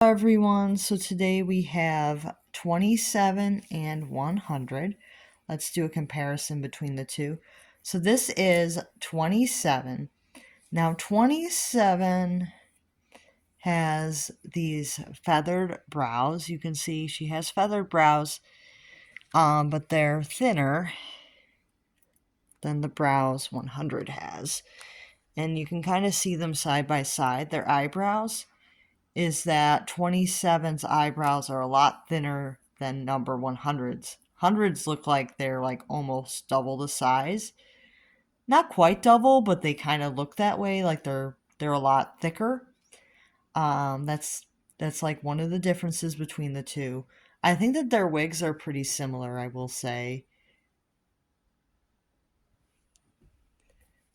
Hello everyone, so today we have 27 and 100. Let's do a comparison between the two. So this is 27. Now 27 has these feathered brows. You can see she has feathered brows, but they're thinner than the brows 100 has. And you can kind of see them side by side, their eyebrows. Is that 27's eyebrows are a lot thinner than number 100's. Hundreds look like they're like almost double the size. Not quite double, but they kind of look that way, like they're a lot thicker. That's like one of the differences between the two. I think that their wigs are pretty similar, I will say.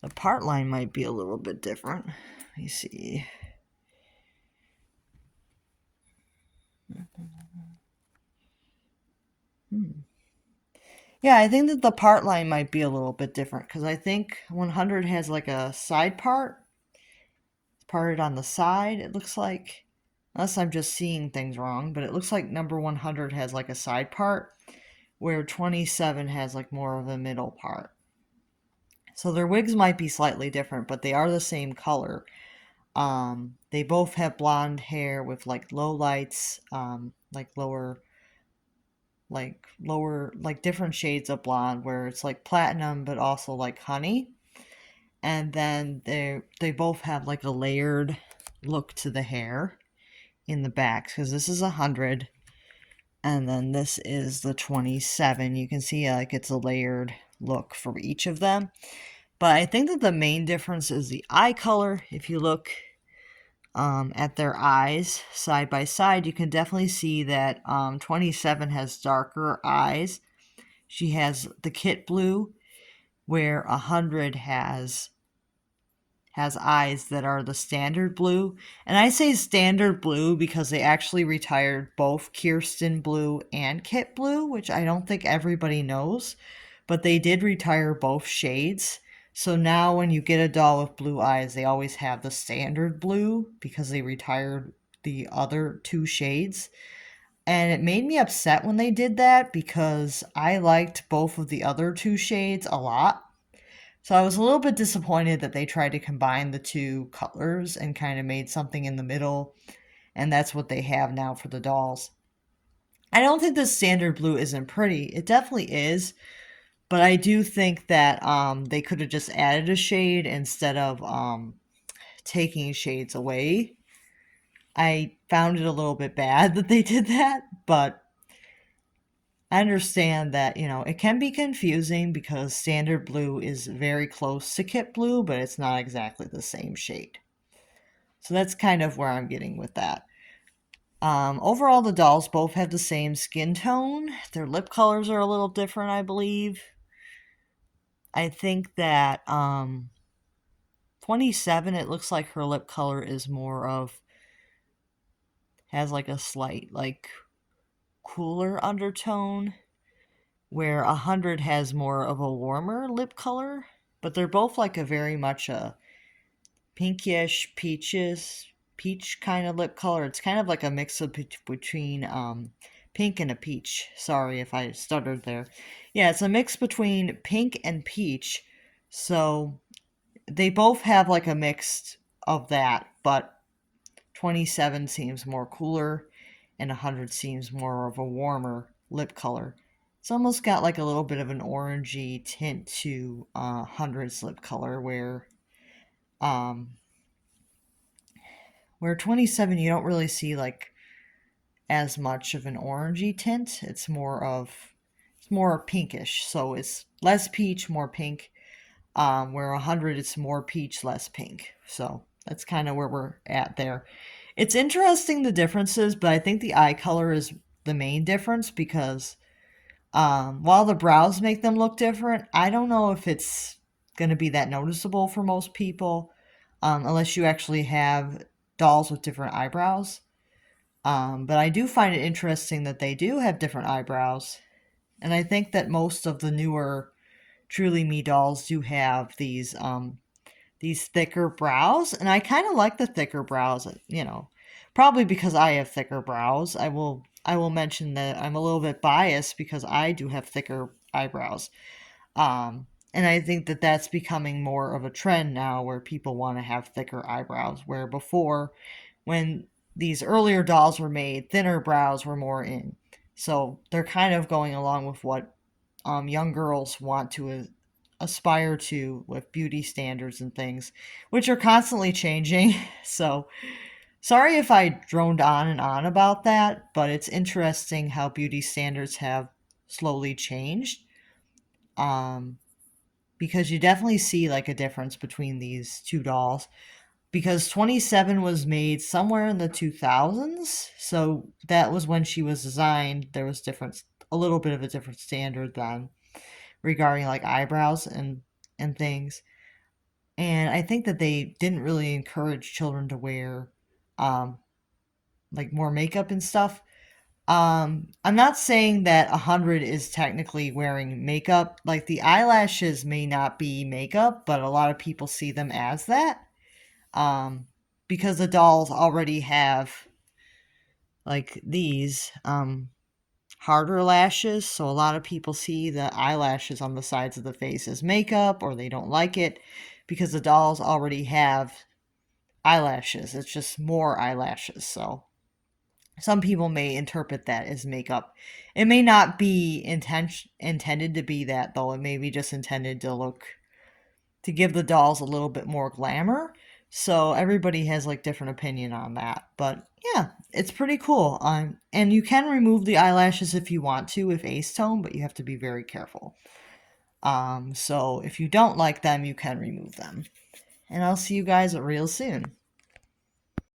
The part line might be a little bit different. Let me see. Yeah, I think that the part line might be a little bit different because I think 100 has like a side part. It's parted on the side, it looks like. Unless I'm just seeing things wrong, but it looks like number 100 has like a side part where 27 has like more of a middle part. So their wigs might be slightly different, but they are the same color. They both have blonde hair with like low lights, like different shades of blonde where it's like platinum but also like honey. And then they both have like a layered look to the hair in the back because this is 100 and then this is the 27. You can see like it's a layered look for each of them. But I think that the main difference is the eye color. If you look at their eyes side by side, you can definitely see that 27 has darker eyes. She has the kit blue, where 100 has eyes that are the standard blue. And I say standard blue because they actually retired both Kirsten Blue and Kit Blue, which I don't think everybody knows, but they did retire both shades. So now when you get a doll with blue eyes, they always have the standard blue because they retired the other two shades. And it made me upset when they did that because I liked both of the other two shades a lot. So I was a little bit disappointed that they tried to combine the two colors and kind of made something in the middle. And that's what they have now for the dolls. I don't think the standard blue isn't pretty. It definitely is. But I do think that they could have just added a shade instead of taking shades away. I found it a little bit bad that they did that, but I understand that, it can be confusing because standard blue is very close to kit blue, but it's not exactly the same shade. So that's kind of where I'm getting with that. Overall, the dolls both have the same skin tone. Their lip colors are a little different, I believe. I think that 27, it looks like her lip color is has like a slight, like, cooler undertone, where 100 has more of a warmer lip color, but they're both like a very much a pinkish peach kind of lip color. It's kind of like a mix of between pink and a peach. Sorry if I stuttered there. Yeah, it's a mix between pink and peach. So they both have like a mix of that, but 27 seems more cooler and 100 seems more of a warmer lip color. It's almost got like a little bit of an orangey tint to 100's lip color, um, where 27 you don't really see like as much of an orangey tint. It's more pinkish, so it's less peach, more pink. Where 100 it's more peach, less pink. So that's kind of where we're at there. It's interesting the differences, but I think the eye color is the main difference because while the brows make them look different, I don't know if it's going to be that noticeable for most people unless you actually have dolls with different eyebrows. But I do find it interesting that they do have different eyebrows. And I think that most of the newer Truly Me dolls do have these thicker brows, and I kind of like the thicker brows, Probably because I have thicker brows. I will mention that I'm a little bit biased because I do have thicker eyebrows. And I think that that's becoming more of a trend now where people want to have thicker eyebrows, where before, when these earlier dolls were made, thinner brows were more in. So they're kind of going along with what young girls want to aspire to with beauty standards and things, which are constantly changing. So sorry if I droned on and on about that, but it's interesting how beauty standards have slowly changed. Um, because you definitely see like a difference between these two dolls. Because 27 was made somewhere in the 2000s, so that was when she was designed. There was a little bit of a different standard then regarding like eyebrows and things. And I think that they didn't really encourage children to wear um, like more makeup and stuff. I'm not saying that 100 is technically wearing makeup. Like the eyelashes may not be makeup, but a lot of people see them as that. Um, because the dolls already have like these harder lashes, so a lot of people see the eyelashes on the sides of the face as makeup, or they don't like it because the dolls already have eyelashes. It's just more eyelashes. So some people may interpret that as makeup. It may not be intended to be that, though. It may be just intended to give the dolls a little bit more glamour. So everybody has like different opinion on that. But yeah, it's pretty cool. And you can remove the eyelashes if you want to with Acetone, but you have to be very careful. So if you don't like them, you can remove them. And I'll see you guys real soon.